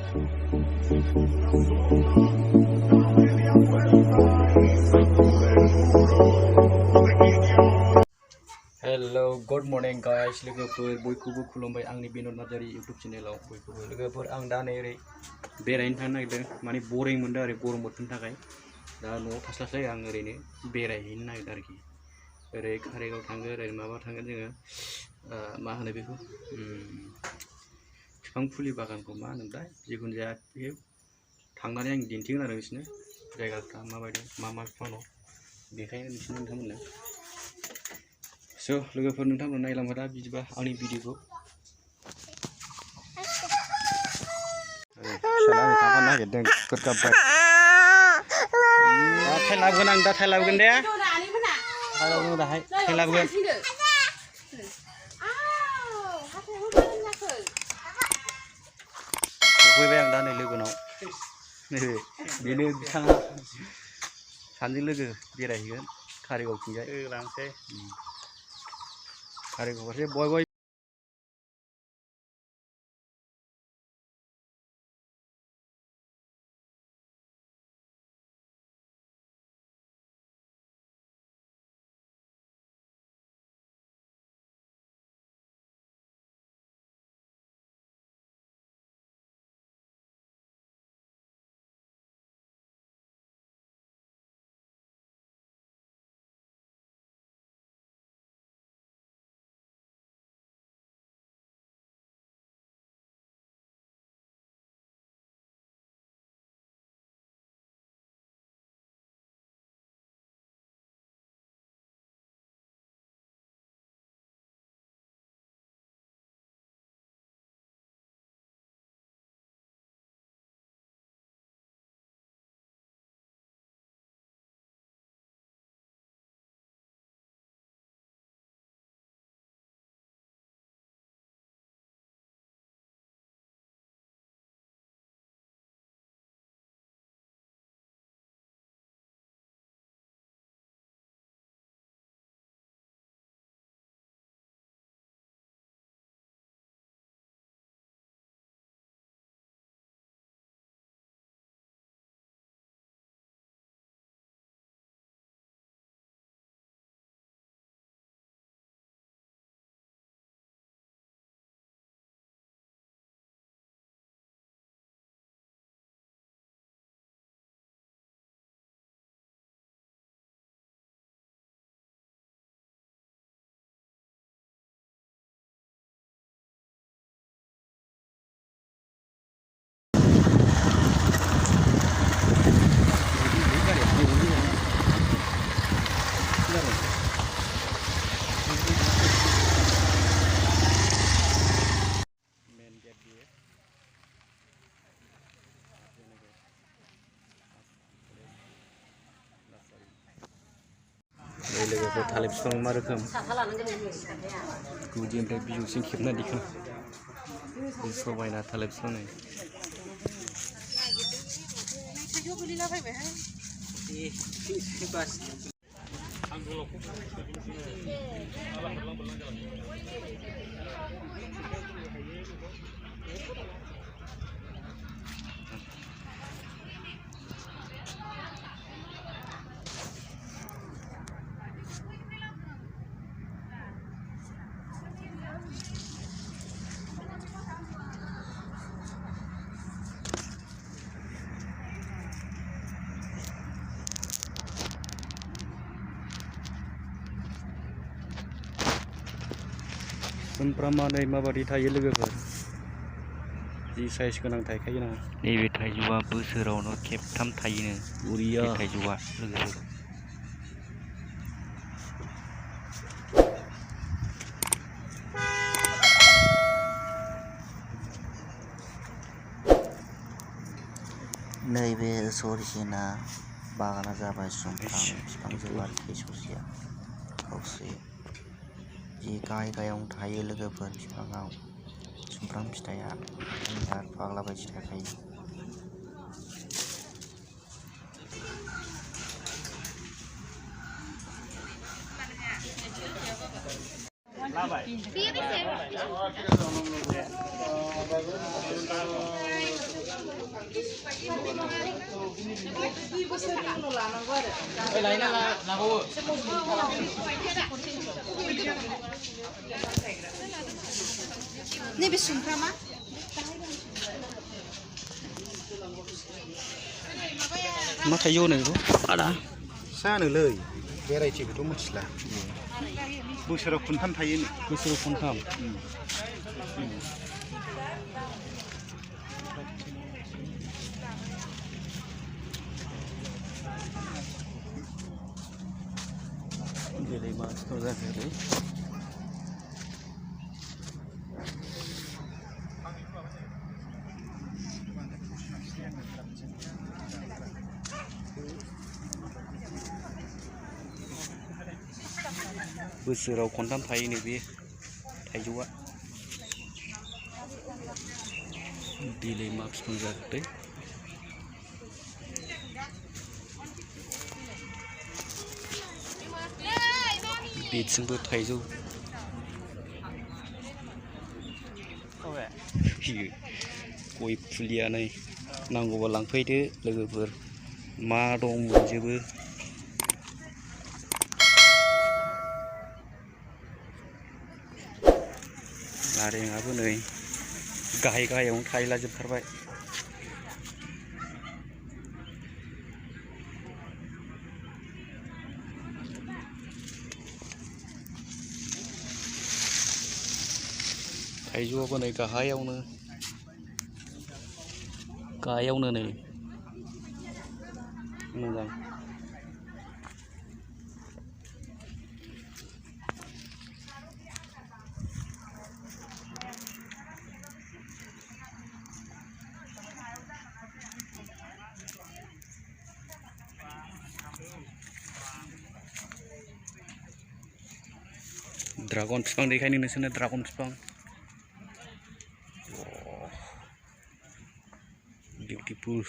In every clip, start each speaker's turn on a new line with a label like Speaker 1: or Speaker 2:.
Speaker 1: Hello, good morning guys. लोगोफोर बयखौबो खुलुमबाय आंनि बिनोद नार्जारि YouTube चेनेलाव बयखौबो लोगोफोर आं दा नै ओरै बेरायनो थांनो नागिरदों माने बोरिं मोनदों आरो गरम बोथोरनि थाखाय दा न'आव थास्लायस्लाय आं ओरैनो बेरायहैनो नागिरदों आरोखि ओरै कारिगाव थांगोन ओरै माबा थांगोन जोङो मा होनो बेखौ बिफां फुलि बागानखौ मा होनोमोनलाय जिखुनु जाया बे थांनानै आं दिन्थिगोन आरो बिसोरनो जायगाफ्रा माबायदि मा बिफां दं बेखायनो बिसोरनो नोंथांमोननो स' लोगोफोर नोंथांमोन नायलांबाय दा बिदिबा आंनि भिडिअखौ फिसाला आं थांफानो नागिरदों गोदगाबबाय दा थाइ लाबोगोन आं दा थाइ लाबोगोन दे थाइ लाबोगोन दाहाय थाइ लाबोगोन सफैबाय आं दा नै लोगोनाव नैबे बेनो बिथाङा सानैजों लोगो बेरायहैगोन कारिगावथिंजाय लांसै कारिगाव फारसे बय लोगोफोर थालिर बिफां मा रोखोम गुदिनिफ्राय बिजौसिम खेबना दिखां समायना थालिर बिफां नै सुमफ्रामा नै माबादि थायो लोगोफोर जि साइज गोनां थायखायो ना नैबे थाइजौआ बोसोरावनो खेबथाम थायोनो बरिया थाइजौआ लोगोफोर
Speaker 2: नैबे सरिसिना बागाना जाबाय सुमफ्राम बिफांजों आरोखि ससिया खावसे जि गाहाय गाहायावनो थायो लोगोफोर बिफाङाव सुमफ्राम फिथाइया बिराद फाग्ला बायदि थाखायो
Speaker 3: नैबे सुमफ्रामा
Speaker 1: मा थाइजौ होनो बेखौ आदा
Speaker 4: जानोलै भेराइटिखौथ' मिथिला बोसोराव खनथाम थायो
Speaker 1: बोसोराव खनथाम जेरै मा सिथाव जाखोलै बोसोराव खनथाम थायोनो बे थाइजौआ दिलै मा बिफां जाखोथाय बेथिंबो थाइजौ गय फुलिया नै नांगौबा लांफैदो लोगोफोर मा दं मोनजोबो नारेंआबो नै गाहाय गाहायावनो थायला जोबथारबाय थाइजौआबो नै गाहायावनो नै मोजां ड्रागन बिफां देखायनो नोंसोरनो ड्रागन बिफां बिउटिफुल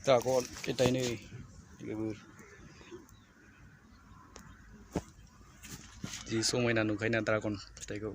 Speaker 1: ड्रागन फिथाइ नै लोगोफोर जि समायना नुखायोना ड्रागन फिथाइखौ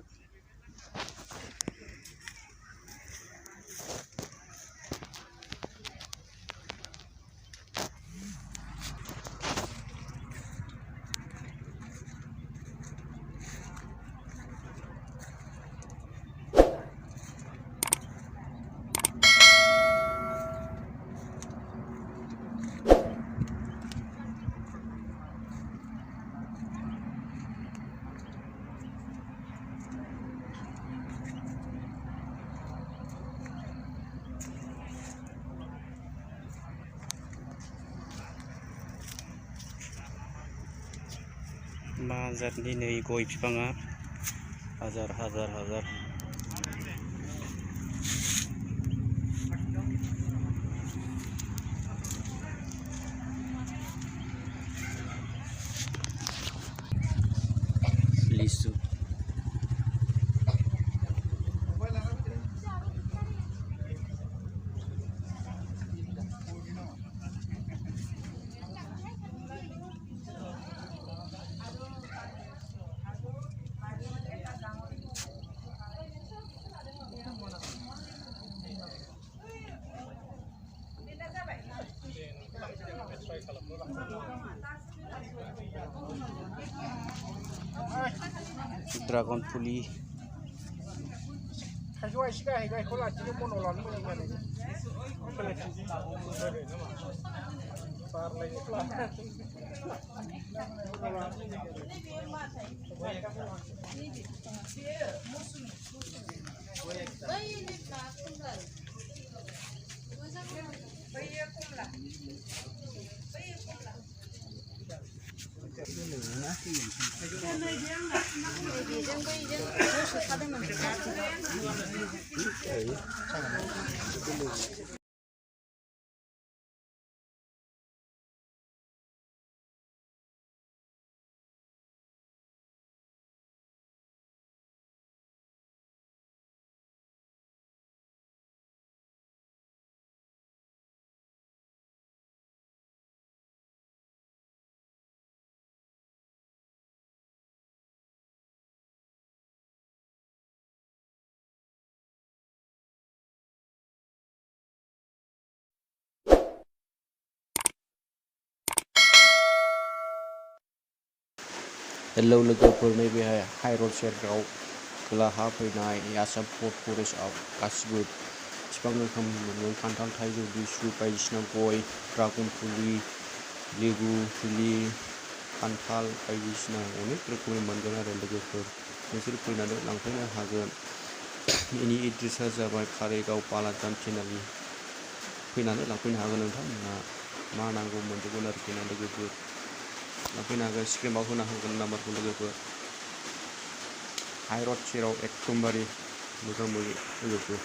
Speaker 1: मा जातनि नै गय बिफाङा हाजार लिसु ड्रागन फुलि
Speaker 4: थाइजौआ एसे गाहाय खौ लाखिनो मन' लानो मोजां
Speaker 3: बेजों बैजों मोसौ थादोंमोन
Speaker 1: हेलौ लोगोफोर नैबे हाइरड सेराव खोलाहा फैनाय आसाम फरेस्टआव गासिबो बिफां रोखोमनि मोनगोन खान्थाल थाइजौ लिसु बायदिसिना गय ड्रागन फुलि लेबु फुलि खान्थाल बायदिसिना अनेक रोखोमनि मोनगोन आरो लोगोफोर नोंसोर फैनानै लांफैनो हागोन बेनि एड्रेसा जाबाय कारिगाव बालाजान चेनेलनि फैनानै लांफैनो हागोन नोंथांमोना मा नांगौ मोनजोबगोन आरोखि ना लोगोफोर लांफैनो हागोन स्क्रिनाव होना होगोन नाम्बारखौ लोगोफोर हाइरड सेराव एकदमबारे मोजां लोगोफोर